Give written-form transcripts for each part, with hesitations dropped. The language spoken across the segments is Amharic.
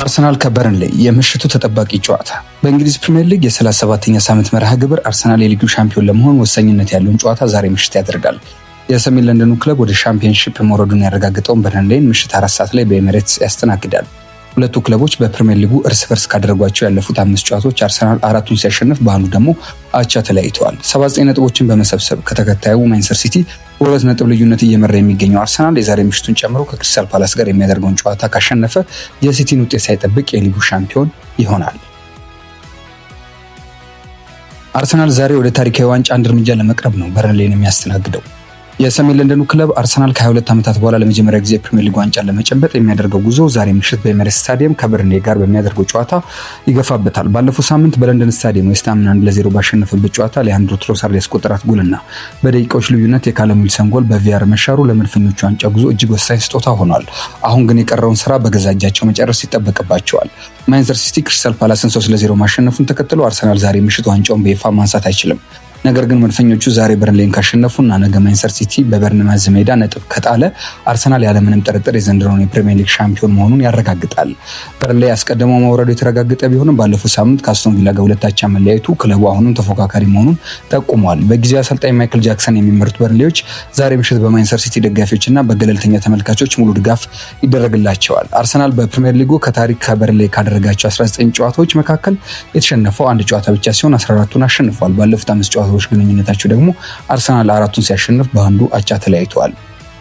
አርሰናል ከበርንሌ የምሽቱ ተጠባቂ ጨዋታ። በእንግሊዝ ፕሪሚየር ሊግ የ37ኛ ሳምንት መርሃ ግብር አርሰናል የሊጉ ሻምፒዮን ለመሆን ወሳኝነት ያለውን ጨዋታ ዛሬ ምሽት ያደርጋል። የሰሜን ለንደኑ ክለብ ወደ ሻምፒዮንሺፕ መውረዱን ያረጋግጠውን በርንሌን ምሽት 4 ሰዓት ላይ በኤሚሬትስ ያስተናግዳል። ሁለቱ ክለቦች በፕሪሚየር ሊጉ እርስ በርስ ካደረጓቸው ያለፉት 5 ጨዋታዎች አርሰናል 4ቱን ሲያሸንፍ በአንዱ ደግሞ አቻ ተለያይተዋል። 79 ነጥቦችን በመሰብሰብ ከተከታዩ ማንቸስተር ሲቲ በ2 ነጥብ ልዩነት እየመራ የሚገኘው አርሰናል የዛሬ ምሽቱን ጨምሮ ከክሪስታል ፓላስ ጋር የሚያደርገውን ጨዋታ ካሸነፈ የሲቲን ውጤት ሳይጠብቅ የሊጉ ሻምፒዮን ይሆናል። አርሰናል ዛሬ ወደ ታሪካዊ ዋንጫ አንድ እርምጃ ለመቅረብ ነው በርንሌን የሚያስተናግደው። የሰሜን ለንደኑ ክለብ አርሰናል ከ22 ዓመታት በኋላ ለመጀመሪያ ጊዜ ፕሪሚየር ሊግ ዋንጫ ለመጨበጥ የሚያደርገው ጉዞ ዛሬ ምሽት በኤሚሬትስ ስታዲየም ከበርንሌ ጋር በሚያደርገው ጨዋታ ይገፋበታል። ባለፈው ሳምንት በለንደን ስታዲየም ዌስት ሃምን 1-0 ባሸነፈበት ጨዋታ ሊያንድሮ ትሮሳርድ ያስቆጠራት ጎልና በደቂቃዎች ልዩነት የካለም ዊልሰን ጎል በቪአር መሻሩ ለመድፈኞቹ ዋንጫ ጉዞ እጅግ ወሳኝ ስጦታ ሆኗል። አሁን ግን የቀረውን ስራ በገዛ እጃቸው መጨረስ ይጠበቅባቸዋል። ማንቸስተር ሲቲ ክሪስታል ፓላስን 3-0 ማሸነፉን ተከትሎ አርሰናል ዛሬ ምሽት ዋንጫውን በይፋ ማንሳት አይችልም። ነገር ግን መድፈኞቹ ዛሬ በርንሌን ካሸነፉና ነገ ማንቸስተር ሲቲ በበርንማዝ ሜዳ ነጥብ ከጣለ አርሰናል ያለምንም ጥርጥር የዘንድሮውን የፕሪሚየር ሊግ ሻምፒዮን መሆኑን ያረጋግጣል። በርንሌ አስቀድሞ መውረዱ የተረጋገጠ ቢሆንም ባለፈው ሳምንት ከአስቶን ቪላ ጋር 2 አቻ መለያየቱ ክለቡ አሁንም ተፎካካሪ መሆኑን ጠቁሟል። በጊዜው አሰልጣኝ ማይክል ጃክሰን የሚመሩት በርንሌዎች ዛሬ ምሽት በማንቸስተር ሲቲ ደጋፊዎችና በገለልተኛ ተመልካቾች ሙሉ ድጋፍ ይደረግላቸዋል። አርሰናል በፕሪሚየር ሊጉ ከታሪክ ከበርንሌ ካደረጋቸው 19 ጨዋታዎች መካከል የተሸነፈው አንድ ጨዋታ ብቻ ሲሆን 14ቱን አሸንፏል። ባለፉት 5 ጨዋታዎች ግንኙነታቸው ደግሞ አርሰናል 4ቱን ሲያሸንፍ በአንዱ አቻ ተለያይተዋል።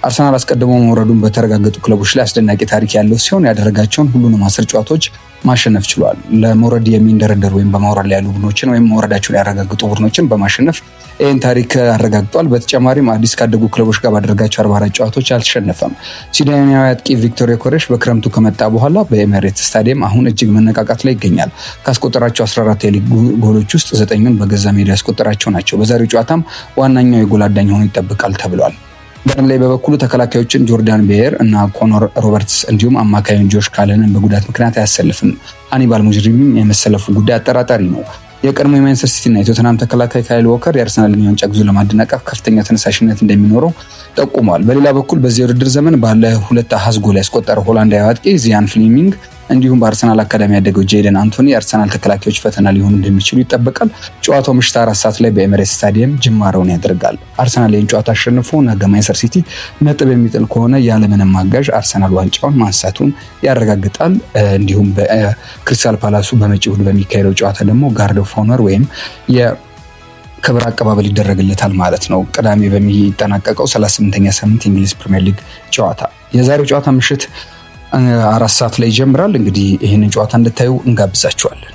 አርሰናል አስቀድሞ መውረዱን በተረጋገጡ ክለቦች ላይ አስደናቂ ታሪክ ያለው ሲሆን ያደረጋቸውን ሁሉንም 10 ጨዋታዎች ማሸነፍ ችሏል። ለመውረድ የሚንደረደሩ ወይም በመውረድ ላይ ያሉ ቡድኖችን ወይም መውረዳቸውን ያረጋግጡ ቡድኖችን በማሸነፍ ይህን ታሪክ አረጋግጧል። በተጨማሪም አዲስ ካደጉ ክለቦች ጋር ባደረጋቸው 44 ጨዋታዎች አልተሸነፈም። ስዊድናዊ አጥቂ ቪክቶር ዮኬሬሽ በክረምቱ ከመጣ በኋላ በኤሚሬትስ ስታዲየም አሁን እጅግ መነቃቃት ላይ ይገኛል። ካስቆጠራቸው 14 የሊግ ጎሎች ውስጥ 9ኙን በገዛ ሜዳ ያስቆጠራቸው ናቸው። በዛሬው ጨዋታም ዋነኛው የጎል አዳኝ ሆኖ ይጠበቃል ተብሏል። በርንሌ በበኩሉ ተከላካዮችን ጆርዳን ቤየር እና ኮኖር ሮበርትስ እንዲሁም አማካዩን ጆሽ ካለንን በጉዳት ምክንያት አያሰልፍም። ሃኒባል ሙጅሪምም የመሰለፉ ጉዳይ አጠራጣሪ ነው። የቀድሞ የማንቸስተር ሲቲ እና የቶተንሃም ተከላካይ ካይል ዎከር የአርሰናልን የዋንጫ ጉዞ ለማደናቀፍ ከፍተኛ ተነሳሽነት እንደሚኖረው ጠቁሟል። በሌላ በኩል በዚህ የውድድር ዘመን ባለ 2 አሃዝ ጎል ያስቆጠረው ሆላንዳዊ አጥቂ ዚያን ፍሌሚንግ እንዲሁም በአርሰናል አካዳሚ ያደገው ጄደን አንቶኒ የአርሰናል ተከላካዮች ፈተና ሊሆኑ እንደሚችሉ ይጠበቃል። ጨዋታው ምሽት 4 ሰዓት ላይ በኤሚሬትስ ስታዲየም ጅማሬውን ያደርጋል። አርሰናል ይህን ጨዋታ አሸንፎ ነገ ማንቸስተር ሲቲ ነጥብ የሚጥል ከሆነ ያለምንም አጋዥ አርሰናል ዋንጫውን ማንሳቱን ያረጋግጣል። እንዲሁም በክሪስታል ፓላሱ በመጪው እሁድ በሚካሄደው ጨዋታ ደግሞ ጋርድ ኦፍ ኦነር ወይም ክብር አቀባበል ይደረግለታል ማለት ነው። ቅዳሜ በሚጠናቀቀው 38ኛ ሳምንት የእንግሊዝ ፕሪሚየር ሊግ ጨዋታ የዛሬው ጨዋታ ምሽት 4 ሰዓት ላይ ይጀምራል። እንግዲህ ይህንን ጨዋታ እንድታዩ እንጋብዛችኋለን።